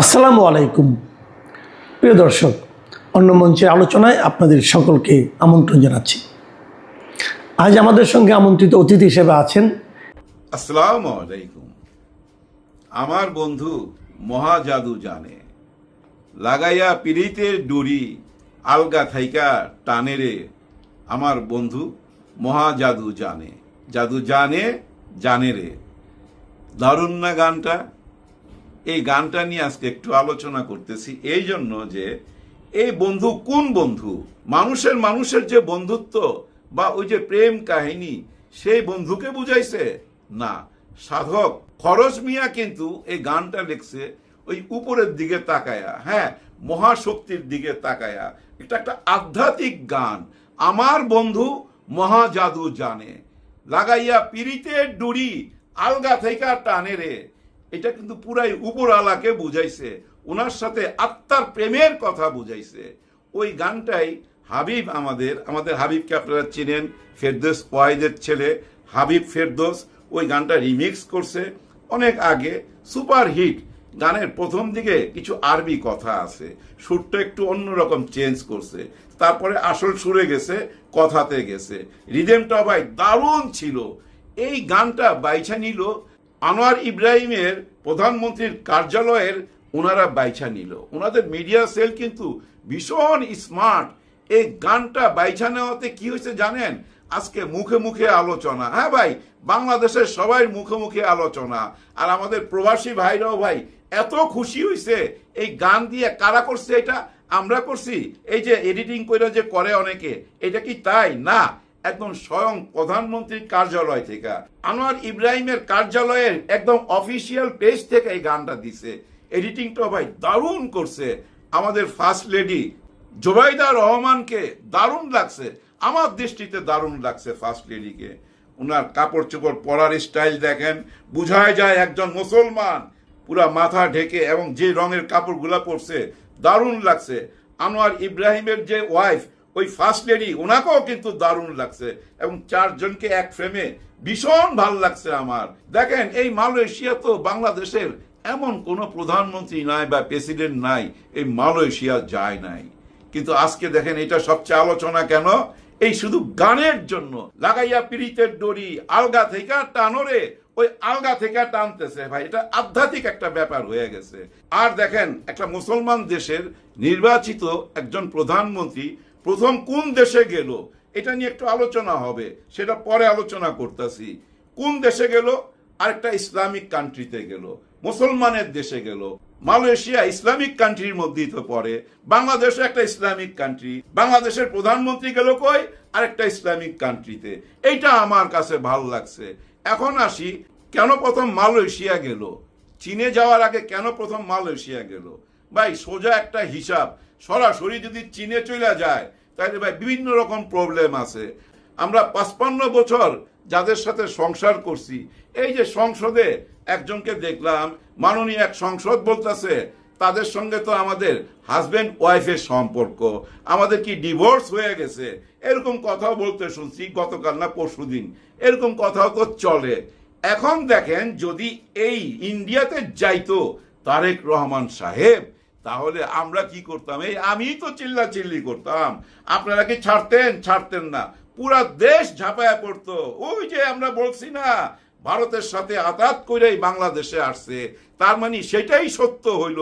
আসসালামু আলাইকুম প্রিয় দর্শক, অন্য মঞ্চের আলোচনায় আপনাদের সকলকে আমন্ত্রণ জানাচ্ছি। আজ আমাদের সঙ্গে আমন্ত্রিত অতিথি হিসেবে আছেন আসসালামু আলাইকুম। আমার বন্ধু মহাজাদু জানে, লাগাইয়া পিড়িতের ডুরি আলগা থাইকা টানে রে। আমার বন্ধু মহাজাদু জানে, জাদু জানে জানে রে। দারুণ না গানটা? এই গানটা নিয়ে আজকে একটু আলোচনা করতেছি এই জন্য যে এই বন্ধু কোন বন্ধু, মানুষের যে বন্ধুত্ব বা ওই যে প্রেম কাহিনী, সেই বন্ধুকে বুঝাইছে না। সাধক খরচ মিয়া কিন্তু এই গানটা লিখছে ওই উপরের দিকে তাকায়া, হ্যাঁ, মহাশক্তির দিকে তাকায়া। এটা একটা আধ্যাত্মিক গান। আমার বন্ধু মহাজাদু জানে, লাগাইয়া পিড়িতের ডুরি আলগা থেকে টানে রে। এটা কিন্তু পুরাই উপরওয়ালাকে বুঝাইছে, ওনার সাথে আত্মার প্রেমের কথা বুঝাইছে। ওই গানটাই হাবিব, আমাদের হাবিবকে আপনারা চিনেন, ফেরদৌস ওয়াহিদের ছেলে হাবিব ফেরদৌস ওই গানটা রিমিক্স করছে অনেক আগে, সুপার হিট। গানের প্রথম দিকে কিছু আরবি কথা আছে, সুরটা একটু অন্যরকম চেঞ্জ করছে, তারপরে আসল সুরে গেছে, কথাতে গেছে। রিদেমটা ভাই দারুণ ছিল। এই গানটা বাইছা নিল আনোয়ার ইব্রাহিমের প্রধানমন্ত্রীর কার্যালয়ের, ওনারা বাইছা নিল। ওনাদের মিডিয়া সেল কিন্তু ভীষণ স্মার্ট। এই গানটা বাইছা নেওয়াতে কি হয়েছে জানেন? আজকে মুখে মুখে আলোচনা। হ্যাঁ ভাই, বাংলাদেশের সবাই মুখে মুখে আলোচনা। আর আমাদের প্রবাসী ভাইরাও ভাই এত খুশি হয়েছে এই গান দিয়ে। কারা করছে এটা? আমরা করছি। এই যে এডিটিং করে যে করে অনেকে, এটা কি তাই? না, একদম স্বয়ং প্রধানমন্ত্রীর কার্যালয় থেকে, আনোয়ার ইব্রাহিমের কার্যালয়ের একদম অফিসিয়াল পেজ থেকে এই গানটা দিছে। এডিটিংটা ভাই দারুণ করছে। আমাদের ফার্স্ট লেডি জোবাইদা রহমানকে দারুণ লাগছে, আমার দৃষ্টিতে দারুণ লাগছে ফার্স্ট লেডিকে। ওনার কাপড় চোপড় পরার স্টাইল দেখেন, বুঝাই যায় একজন মুসলমান, পুরা মাথা ঢেকে, এবং যে রঙের কাপড়গুলা পরছে দারুণ লাগছে। আনোয়ার ইব্রাহিমের যে ওয়াইফ, ওই ফার্স্ট লেডি, ওনাকেও কিন্তু দারুণ লাগছে, এবং চারজনকে এক ফ্রেমে ভীষণ ভাল লাগছে আমার। দেখেন, এই মালয়েশিয়া তো বাংলাদেশের এমন কোনো প্রধানমন্ত্রী নাই বা প্রেসিডেন্ট নাই এই মালয়েশিয়া যায় নাই, কিন্তু আজকে দেখেন এটা সবচেয়ে আলোচনা কেন? এই শুধু গানের জন্য। লাগাইয়া পিড়িতের ডরি আলগা থেকে টানোরে, ওই আলগা থেকে টানতেছে ভাই, এটা আধ্যাত্মিক একটা ব্যাপার হয়ে গেছে। আর দেখেন, একটা মুসলমান দেশের নির্বাচিত একজন প্রধানমন্ত্রী প্রথম কোন দেশে গেল, এটা নিয়ে একটু আলোচনা হবে, সেটা পরে আলোচনা করতেছি। কোন দেশে গেল? আরেকটা ইসলামিক কান্ট্রিতে গেল, মুসলমানের দেশে গেল। মালয়েশিয়া ইসলামিক কান্ট্রির মধ্যেই তো পড়ে, বাংলাদেশও একটা ইসলামিক কান্ট্রি। বাংলাদেশের প্রধানমন্ত্রী গেল কই? আরেকটা ইসলামিক কান্ট্রিতে। এইটা আমার কাছে ভালো লাগছে। এখন আসি, কেন প্রথম মালয়েশিয়া গেল? চীনে যাওয়ার আগে কেন প্রথম মালয়েশিয়া গেল? ভাই সোজা একটা হিসাব, সরাসরি যদি চীনে চলে যায় তাহলে ভাই বিভিন্ন রকম প্রবলেম আছে। আমরা 55 বছর যাদের সাথে সংসার করছি, এই যে সংসদে একজনকে দেখলাম, মাননীয় এক সংসদ বলতেছে তাদের সঙ্গে তো আমাদের হাজবেন্ড ওয়াইফের সম্পর্ক, আমাদের কি ডিভোর্স হয়ে গেছে, এরকম কথাও বলতে শুনছি গতকাল না পরশুদিন। এরকম কথাও তো চলে। এখন দেখেন, যদি এই ইন্ডিয়াতে যাইতো তারেক রহমান সাহেব, তাহলে আমরা কি করতাম? এই আমি তো চিল্লাচিল্লি করতাম, আপনারা কি ছাড়তেন না, পুরা দেশ ঝাঁপায়া পড়তো। ওই যে আমরা বলছি না, ভারতের সাথে আতাত করেই বাংলাদেশে আসছে, তার মানে সেটাই সত্য হইল।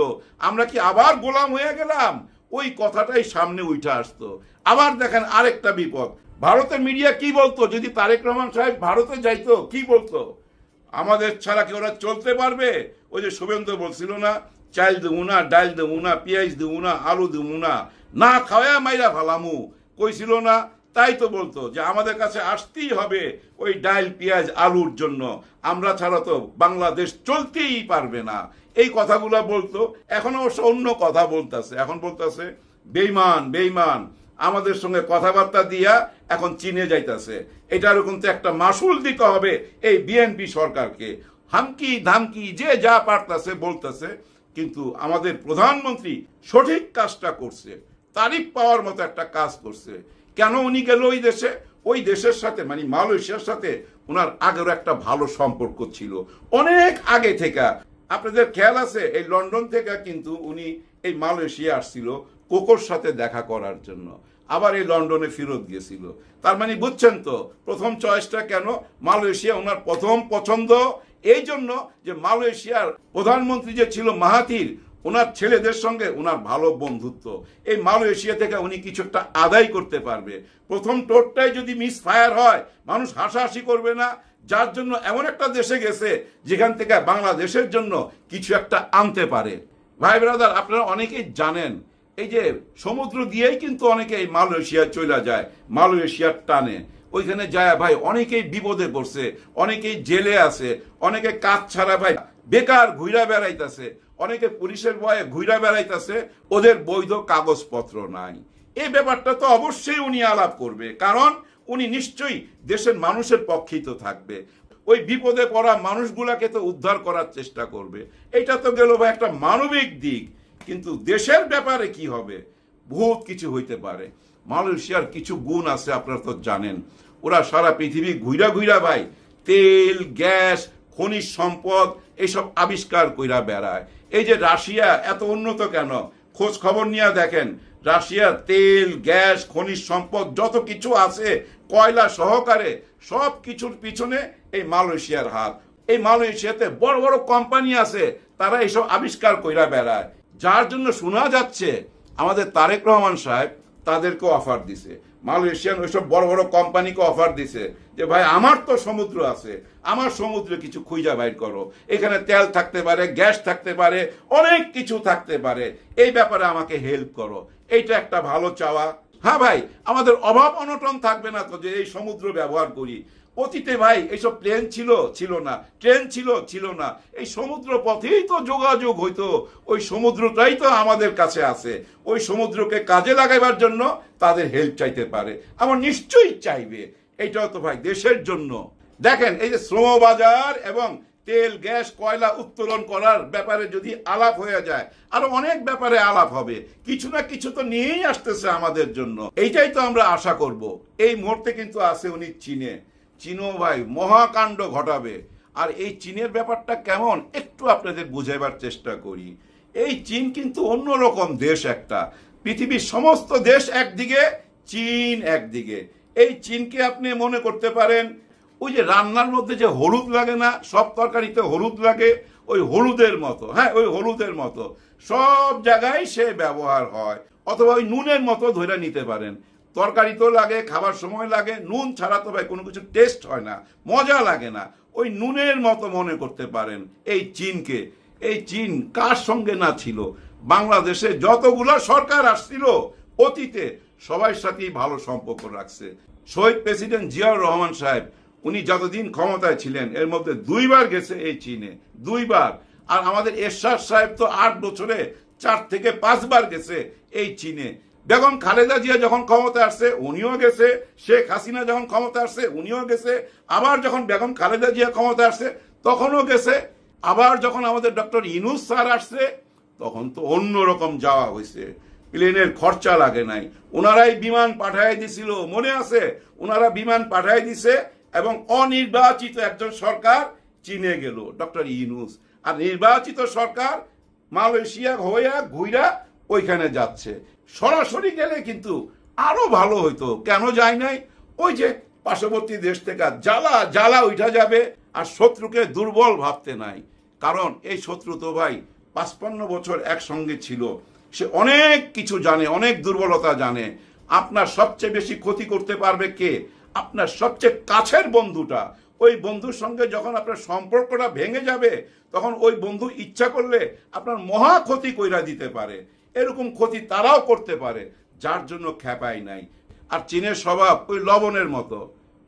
আমরা কি আবার গোলাম হয়ে গেলাম? ওই কথাটাই সামনে উঠে আসতো। আবার দেখেন আরেকটা বিপদ, ভারতের মিডিয়া কি বলতো যদি তারেক রহমান সাহেব ভারতে যাইতো? কি বলতো? আমাদের ছাড়া কি ওরা চলতে পারবে? ওই যে শুভেন্দু বলছিল না, চাল দেবো না, ডাল দেবো না, পেঁয়াজ দেবো না, আলু দেবো না, না খাওয়া মাইরা ফালামু, কইছিল না? তাই তো বলতো যে আমাদের কাছে আসতেই হবে ওই ডাল পেঁয়াজ আলুর জন্য, আমরা ছাড়া তো বাংলাদেশ চলতেই পারবে না। এই কথাগুলো বলতো। এখন অবশ্য অন্য কথা বলতেছে, এখন বলতেছে বেইমান আমাদের সঙ্গে কথাবার্তা দিয়া এখন চীনে যাইতেছে। এটার কিন্তু একটা মাসুল দিতে হবে এই বিএনপি সরকারকে। হামকি ধামকি যে যা পারতেছে বলতেছে, কিন্তু আমাদের প্রধানমন্ত্রী সঠিক কাজটা করছে, তারিফ পাওয়ার মতো একটা কাজ করছে। কেন উনি গেল ওই দেশে? ওই দেশের সাথে মানে মালয়েশিয়ার সাথে ওনার আগেরও একটা ভালো সম্পর্ক ছিল অনেক আগে থেকে। আপনাদের খেয়াল আছে এই লন্ডন থেকে কিন্তু উনি এই মালয়েশিয়া আসছিল কোকোর সাথে দেখা করার জন্য, আবার এই লন্ডনে ফেরত গেছিল। তার মানে বুঝছেন তো প্রথম চয়েসটা কেন মালয়েশিয়া ওনার প্রথম পছন্দ, এই জন্য যে মালয়েশিয়ার প্রধানমন্ত্রী যে ছিল মাহাথির, ওনার ছেলেদের সঙ্গে ওনার ভালো বন্ধুত্ব, এই মালয়েশিয়া থেকে উনি কিছু একটা আদায় করতে পারবে। প্রথম টোরটাই যদি মিস ফায়ার হয় মানুষ হাসাহাসি করবে না, যার জন্য এমন একটা দেশে গেছে যেখান থেকে বাংলাদেশের জন্য কিছু একটা আনতে পারে। ভাই ব্রাদার, আপনারা অনেকেই জানেন এই যে সমুদ্র দিয়েই কিন্তু অনেকে এই মালয়েশিয়া চলে যায়, মালয়েশিয়ার টানে ওইখানে যায় ভাই অনেকেই বিপদে পড়ছে, অনেকেই জেলে আছে, অনেকে কাজ ছাড়া ভাই বেকার ঘুরা বেড়াইতেছে, অনেকে পুলিশের ভয়ে ঘুরা বেড়াইতেছে, ওদের বৈধ কাগজপত্র নাই। এই ব্যাপারটা তো অবশ্যই উনি আলাপ করবে, কারণ উনি নিশ্চয়ই দেশের মানুষের পক্ষেই তো থাকবে, ওই বিপদে পড়া মানুষগুলাকে তো উদ্ধার করার চেষ্টা করবে। এটা তো গেল ভাই একটা মানবিক দিক, কিন্তু দেশের ব্যাপারে কি হবে, বহুত কিছু হইতে পারে। মালয়েশিয়ার কিছু গুণ আছে আপনারা তো জানেন, ওরা সারা পৃথিবী ঘুরা ঘুরা ভাই তেল গ্যাস খনিজ সম্পদ এইসব আবিষ্কার কইরা বেড়ায়। এই যে রাশিয়া এত উন্নত কেন, খোঁজ খবর নিয়ে দেখেন রাশিয়ার তেল গ্যাস খনিজ সম্পদ যত কিছু আছে কয়লা সহকারে সব কিছুর পিছনে এই মালয়েশিয়ার হাত। এই মালয়েশিয়াতে বড় বড় কোম্পানি আছে, তারা এইসব আবিষ্কার কইরা বেড়ায়, যার জন্য শোনা যাচ্ছে আমাদের তারেক রহমান সাহেব তাদেরকে অফার দিছে, মালয়েশিয়ান ওইসব বড় বড় কোম্পানিকে অফার দিছে যে ভাই আমার তো সমুদ্র আছে, আমার সমুদ্রে কিছু খুঁজা বাইর করো, এখানে তেল থাকতে পারে গ্যাস থাকতে পারে অনেক কিছু থাকতে পারে, এই ব্যাপারে আমাকে হেল্প করো। এইটা একটা ভালো চাওয়া। হ্যাঁ ভাই, আমাদের অভাব অনটন থাকবে না তো যে এই সমুদ্র ব্যবহার করি। অতীতে ভাই এইসব প্লেন ছিল না, ট্রেন ছিল না, এই সমুদ্র পথেই তো যোগাযোগ হইতো, ওই সমুদ্রটাই তো আমাদের কাছে আছে, ওই সমুদ্রকে কাজে লাগাইবার জন্য তাদের হেল্প চাইতে পারে, আমার নিশ্চয়ই চাইবে। এইটাও তো ভাই দেশের জন্য। দেখেন এই যে শ্রমবাজার এবং তেল গ্যাস কয়লা উত্তোলন করার ব্যাপারে যদি আলাপ হয়ে যায়, আরো অনেক ব্যাপারে আলাপ হবে, কিছু না কিছু তো নিয়েই আসতেছে আমাদের জন্য, এইটাই তো আমরা আশা করব। এই মুহূর্তে কিন্তু আছে উনি চীনও ভাই মহাকাণ্ড ঘটাবে। আর এই চীনের ব্যাপারটা কেমন একটু আপনাদের বুঝাইবার চেষ্টা করি। এই চীন কিন্তু অন্যরকম দেশ একটা, পৃথিবীর সমস্ত দেশ একদিকে, চীন একদিকে। এই চীনকে আপনি মনে করতে পারেন ওই যে রান্নার মধ্যে যে হলুদ লাগে না, সব তরকারিতে হলুদ লাগে, ওই হলুদের মতো, হ্যাঁ ওই হলুদের মতো সব জায়গায় সে ব্যবহার হয়। অথবা ওই নুনের মতো ধরে নিতে পারেন, তরকারিতেও লাগে, খাবার সময় লাগে, নুন ছাড়া তো ভাই কোনো কিছু টেস্ট হয় না, মজা লাগে না, ওই নুনের মতো মনে করতে পারেন এই চীনকে। এই চীন কার সঙ্গে না ছিল, বাংলাদেশে যতগুলো সরকার আসছিল অতীতে সবার সাথেই ভালো সম্পর্ক রাখছে। শহীদ প্রেসিডেন্ট জিয়াউর রহমান সাহেব উনি যতদিন ক্ষমতায় ছিলেন এর মধ্যে 2 বার গেছে এই চীনে, 2 বার। আর আমাদের এরশাদ সাহেব তো 8 বছরে 4 থেকে 5 বার গেছে এই চীনে। বেগম খালেদা জিয়া যখন ক্ষমতা আসছে উনিও গেছে, শেখ হাসিনা যখন ক্ষমতা আসছে উনিও গেছে, আবার যখন বেগম খালেদা জিয়া ক্ষমতা আসছে তখনও গেছে, আবার যখন আমাদের ডক্টর ইউনূস স্যার আসছে তখন তো অন্যরকম যাওয়া হয়েছে, প্লেনের খরচা লাগে নাই, ওনারাই বিমান পাঠাই দিছিল, মনে আছে, ওনারা বিমান পাঠাই দিছে এবং অনির্বাচিত একজন সরকার চীনে গেল ডক্টর ইউনূস, আর নির্বাচিত সরকার মালয়েশিয়া হইয়া ঘুইরা ওইখানে যাচ্ছে। সরাসরি গেলে কিন্তু আরো ভালো হইতো, কেন যায় নাই, ওই যে পার্শ্ববর্তী দেশ থেকে জ্বালা উঠা যাবে, আর শত্রুকে দুর্বল ভাবতে নাই, কারণ এই শত্রু তো ভাই 55 বছর একসঙ্গে ছিল, সে অনেক কিছু জানে, অনেক দুর্বলতা জানে। আপনার সবচেয়ে বেশি ক্ষতি করতে পারবে কে, আপনার সবচেয়ে কাছের বন্ধুটা। ওই বন্ধুর সঙ্গে যখন আপনার সম্পর্কটা ভেঙে যাবে তখন ওই বন্ধু ইচ্ছা করলে আপনার মহা ক্ষতি কইরা দিতে পারে, এরকম ক্ষতি তারাও করতে পারে, যার জন্য খেপাই নাই। আর চীনের স্বভাব ওই লবণের মতো,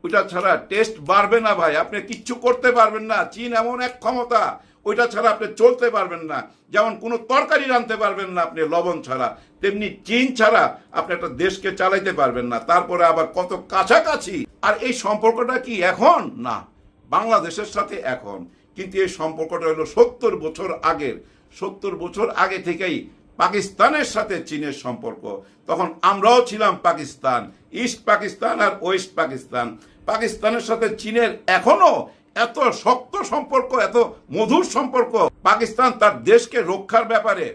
ওইটা ছাড়া টেস্ট বাড়বে না ভাই, আপনি কিচ্ছু করতে পারবেন না। চীন এমন এক ক্ষমতা, ওইটা ছাড়া আপনি চলতে পারবেন না, যেমন কোনো তরকারি রাঁধতে পারবেন না আপনি লবণ ছাড়া, তেমনি চীন ছাড়া আপনি একটা দেশকে চালাইতে পারবেন না। তারপরে আবার কত কাছাকাছি, আর এই সম্পর্কটা কি এখন না বাংলাদেশের সাথে এখন, কিন্তু এই সম্পর্কটা হলো 70 বছর আগের, 70 বছর আগে থেকেই পাকিস্তানের সাথে চীনের সম্পর্ক। তখন আমরাও ছিলাম পাকিস্তান, ইস্ট পাকিস্তান আর ওয়েস্ট পাকিস্তান। পাকিস্তানের সাথে চীনের এখনো এত শক্ত সম্পর্ক, এত মধুর সম্পর্ক পাকিস্তান তার দেশকে রক্ষার ব্যাপারে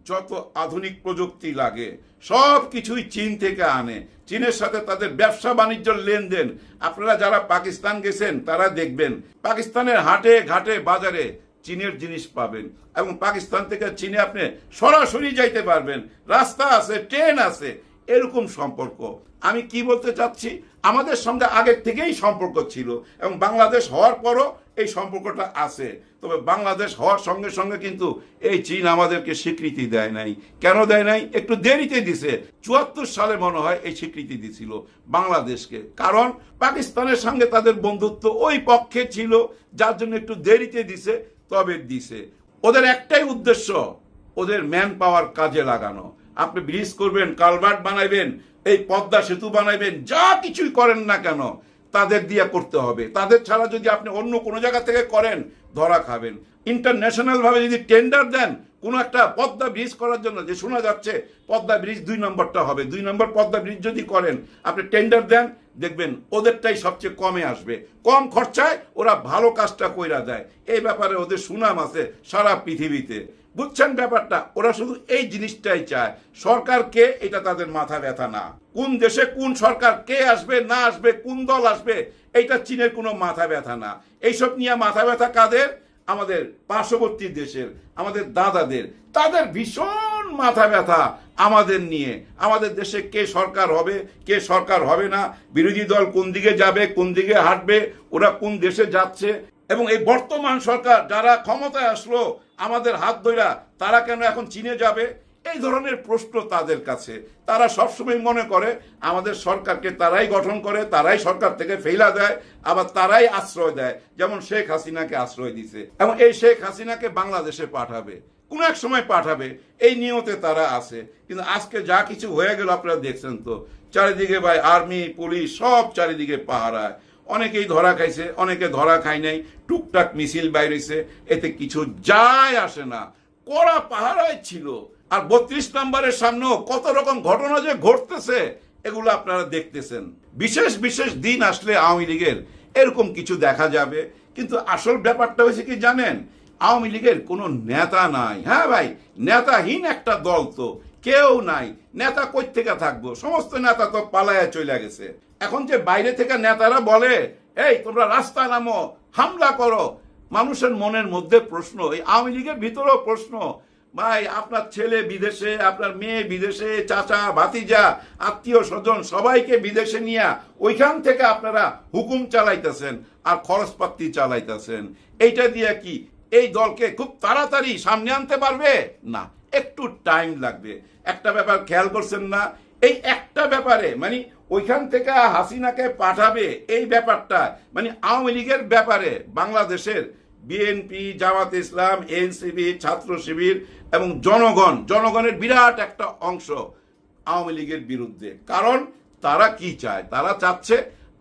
যত আধুনিক প্রযুক্তি লাগে সব কিছুই চীন থেকে আনে। চীনের সাথে তাদের ব্যবসা বাণিজ্য লেনদেন, আপনারা যারা পাকিস্তান গেছেন তারা দেখবেন পাকিস্তানের হাটে ঘাটে বাজারে চীনের জিনিস পাবেন, এবং পাকিস্তান থেকে চীনে আপনি সরাসরি যাইতে পারবেন, রাস্তা আছে, ট্রেন আছে, এরকম সম্পর্ক। আমি কি বলতে চাচ্ছি, আমাদের সঙ্গে আগের থেকেই সম্পর্ক ছিল এবং বাংলাদেশ হওয়ার পরও এই সম্পর্কটা আছে। তবে বাংলাদেশ হওয়ার সঙ্গে সঙ্গে কিন্তু এই চীন আমাদেরকে স্বীকৃতি দেয় নাই। কেন দেয় নাই? একটু দেরিতে দিছে। 74 সালে মনে হয় এই স্বীকৃতি দিছিল বাংলাদেশকে, কারণ পাকিস্তানের সঙ্গে তাদের বন্ধুত্ব ওই পক্ষে ছিল, যার জন্য একটু দেরিতে দিছে, তবে দিছে। ওদের একটাই উদ্দেশ্য, ওদের ম্যান পাওয়ার কাজে লাগানো। আপনি ব্রিজ করবেন, কালভার্ট বানাইবেন, এই পদ্মা সেতু বানাইবেন, যা কিছুই করেন না কেন তাদের দিয়ে করতে হবে। তাদের ছাড়া যদি আপনি অন্য কোনো জায়গা থেকে করেন ধরা খাবেন। ইন্টারন্যাশনাল ভাবে যদি টেন্ডার দেন কোনো একটা পদ্মা ব্রিজ করার জন্য, যে শোনা যাচ্ছে পদ্মা ব্রিজ 2 নম্বরটা হবে, 2 নম্বর পদ্মা ব্রিজ যদি করেন, আপনি টেন্ডার দেন, দেখবেন ওদেরটাই সবচেয়ে কমে আসবে। কম খরচায় ওরা ভালো কাজটা কইরা দেয়। এই ব্যাপারে ওদের সুনাম আছে সারা পৃথিবীতে। বুঝছেন ব্যাপারটা? ওরা শুধু এই জিনিসটাই চায়। সরকারকে এটা তাদের মাথা ব্যথা না। কোন দেশে কোন সরকার, কে আসবে না আসবে, কোন দল আসবে, এইটা চীনের কোনো মাথা ব্যথা না। এইসব নিয়ে মাথা ব্যথা কাদের? আমাদের পার্শ্ববর্তী দেশের, আমাদের দাদাদের। তাদের ভীষণ মাথা ব্যথা আমাদের নিয়ে। আমাদের দেশে কে সরকার হবে, কে সরকার হবে না, বিরোধী দল কোন দিকে যাবে, কোন দিকে হাঁটবে, ওরা কোন দেশে যাচ্ছে। এবং এই বর্তমান সরকার যারা ক্ষমতায় আসলো আমাদের হাত ধইরা, তারা কেন এখন চীনে যাবে? এই ধরনের প্রশ্ন তাদের কাছে। তারা সবসময় মনে করে আমাদের সরকারকে তারাই গঠন করে, তারাই সরকার থেকে ফেলা দেয়, আবার তারাই আশ্রয় দেয়। যেমন শেখ হাসিনাকে আশ্রয় দিছে, এবং এই শেখ হাসিনাকে বাংলাদেশে পাঠাবে, কোন এক সময় পাঠাবে, এই নিয়তে তারা আছে। কিন্তু আজকে যা কিছু হয়ে গেল আপনারা দেখছেন তো, চারিদিকে ভাই আর্মি পুলিশ সব চারিদিকে পাহারায়। অনেকেই ধরা খাইছে, অনেকে ধরা খায় নাই, টুকটাক মিছিল বাইরেছে, এতে কিছু যায় আসে না। কড়া পাহারায় ছিল। আর 32 নম্বরের সামনেও কত রকম ঘটনা যে ঘটতেছে এগুলো আপনারা দেখতেছেন। বিশেষ বিশেষ দিন আসলে আওয়ামী লীগের এরকম কিছু দেখা যাবে। কিন্তু আসল ব্যাপারটা হয়েছে কি জানেন, আওয়ামী লীগের কোনো নেতা নাই। হ্যাঁ ভাই, নেতাহীন একটা দল তো কেউ নাই। নেতা কই থেকে থাকবো? সমস্ত নেতা তো পালায়া চলে গেছে। এখন যে বাইরে থেকে নেতারা বলে এই তোমরা রাস্তায় নামো, হামলা করো, মানুষের মনের মধ্যে প্রশ্ন, এই আওয়ামী লীগের ভিতরেও প্রশ্ন, ভাই আপনার ছেলে বিদেশে, আপনার মেয়ে বিদেশে, চাচা ভাতিজা আত্মীয় স্বজন সবাইকে বিদেশে নিয়ে ওইখান থেকে আপনারা হুকুম চালাইতেছেন আর খরচপাতি চালাইতেছেন। এইটা দিয়ে কি এই দলকে খুব তাড়াতাড়ি সামনে আনতে পারবে? না, একটু টাইম লাগবে। একটা ব্যাপার খেয়াল করছেন না? এই একটা ব্যাপারে মানে ওইখান থেকে হাসিনাকে পাঠাবে, এই ব্যাপারটা মানে আওয়ামী লীগের ব্যাপারে বাংলাদেশের বিএনপি, জামাত ইসলাম, এনসিপি, ছাত্র শিবির এবং জনগণের বিরাট একটা অংশ আওয়ামী লীগের বিরুদ্ধে। কারণ তারা কি চায়? তারা চাচ্ছে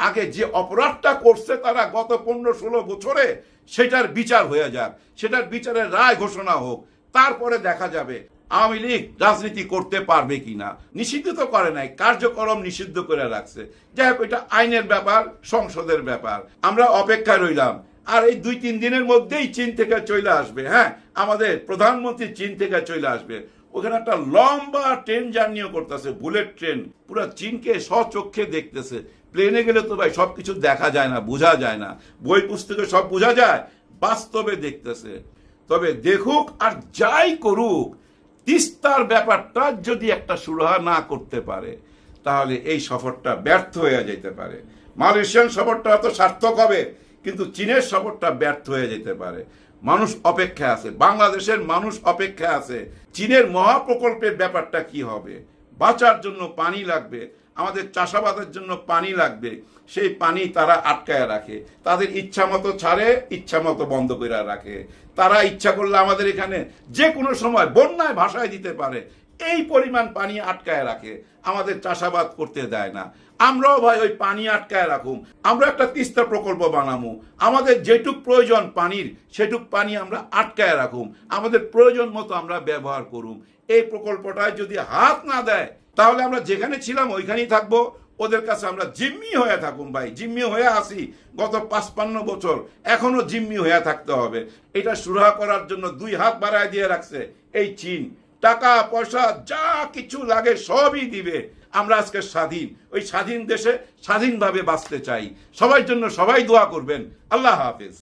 আগে যে অপরাধটা করছে তারা গত 15-16 বছরে, সেটার বিচার হয়ে যাক, সেটার বিচারের রায় ঘোষণা হোক, তারপরে দেখা যাবে আওয়ামী লীগ রাজনীতি করতে পারবে কিনা। নিষিদ্ধ তো করে নাই, কার্যক্রম নিষিদ্ধ করে রাখছে। যাই হোক, এটা আইনের ব্যাপার, সংসদের ব্যাপার। আমরা অপেক্ষায় রইলাম। আর এই 2-3 দিনের মধ্যেই চীন থেকে চলে আসবে। হ্যাঁ, আমাদের প্রধানমন্ত্রী চীন থেকে চলে আসবে। ওখানে একটা লম্বা ট্রেন জার্নিও করতেছে, বুলেট ট্রেন, পুরো চীনকে স্বচক্ষে দেখতেছে। প্লেনে গেলে তো ভাই সবকিছু দেখা যায় না, বোঝা যায় না, বই পুস্তকে সব বোঝা যায়, বাস্তবে দেখতেছে। তবে দেখুক আর যাই করুক, তিস্তার ব্যাপারটা যদি একটা সুরাহা না করতে পারে তাহলে এই সফরটা ব্যর্থ হয়ে যেতে পারে। মালয়েশিয়ান সফরটা হয়তো সার্থক হবে, কিন্তু চীনের সফরটা ব্যর্থ হয়ে যেতে পারে। মানুষ অপেক্ষা আছে, বাংলাদেশের মানুষ অপেক্ষা আছে। চীনের মহাপ্রকল্পের ব্যাপারটা কি হবে? বাঁচার জন্য পানি লাগবে, আমাদের চাষাবাদের জন্য পানি লাগবে, সেই পানি তারা আটকায় রাখে। তাদের ইচ্ছা মতো ছাড়ে, ইচ্ছা মতো বন্ধ করে রাখে। তারা ইচ্ছা করলে আমাদের এখানে যে কোনো সময় বন্যায় ভাসায় দিতে পারে, এই পরিমাণ পানি আটকায় রাখে, আমাদের চাষাবাদ করতে দেয় না। আমরাও ভাই ওই পানি আটকায় রাখুম, আমরা একটা তিস্তা প্রকল্প বানাবো, আমাদের যেটুক প্রয়োজন পানির সেটুক পানি আমরা আটকায় রাখুম, আমাদের প্রয়োজন মতো আমরা ব্যবহার করুম। এই প্রকল্পটায় যদি হাত না দেয় তাহলে আমরা যেখানে ছিলাম ওইখানেই থাকবো, ওদের কাছে আমরা জিম্মি হয়ে থাকুন ভাই, জিম্মি হয়ে আসি গত 55 বছর, এখনো জিম্মি হয়ে থাকতে হবে। এটা সুরাহা করার জন্য 2 হাত বাড়ায় দিয়ে রাখছে এই চীন। টাকা পয়সা যা কিছু লাগে সবই দিবে। আমরা আজকে স্বাধীন, ওই স্বাধীন দেশে স্বাধীনভাবে বাঁচতে চাই। সবার জন্য সবাই দোয়া করবেন। আল্লাহ হাফেজ।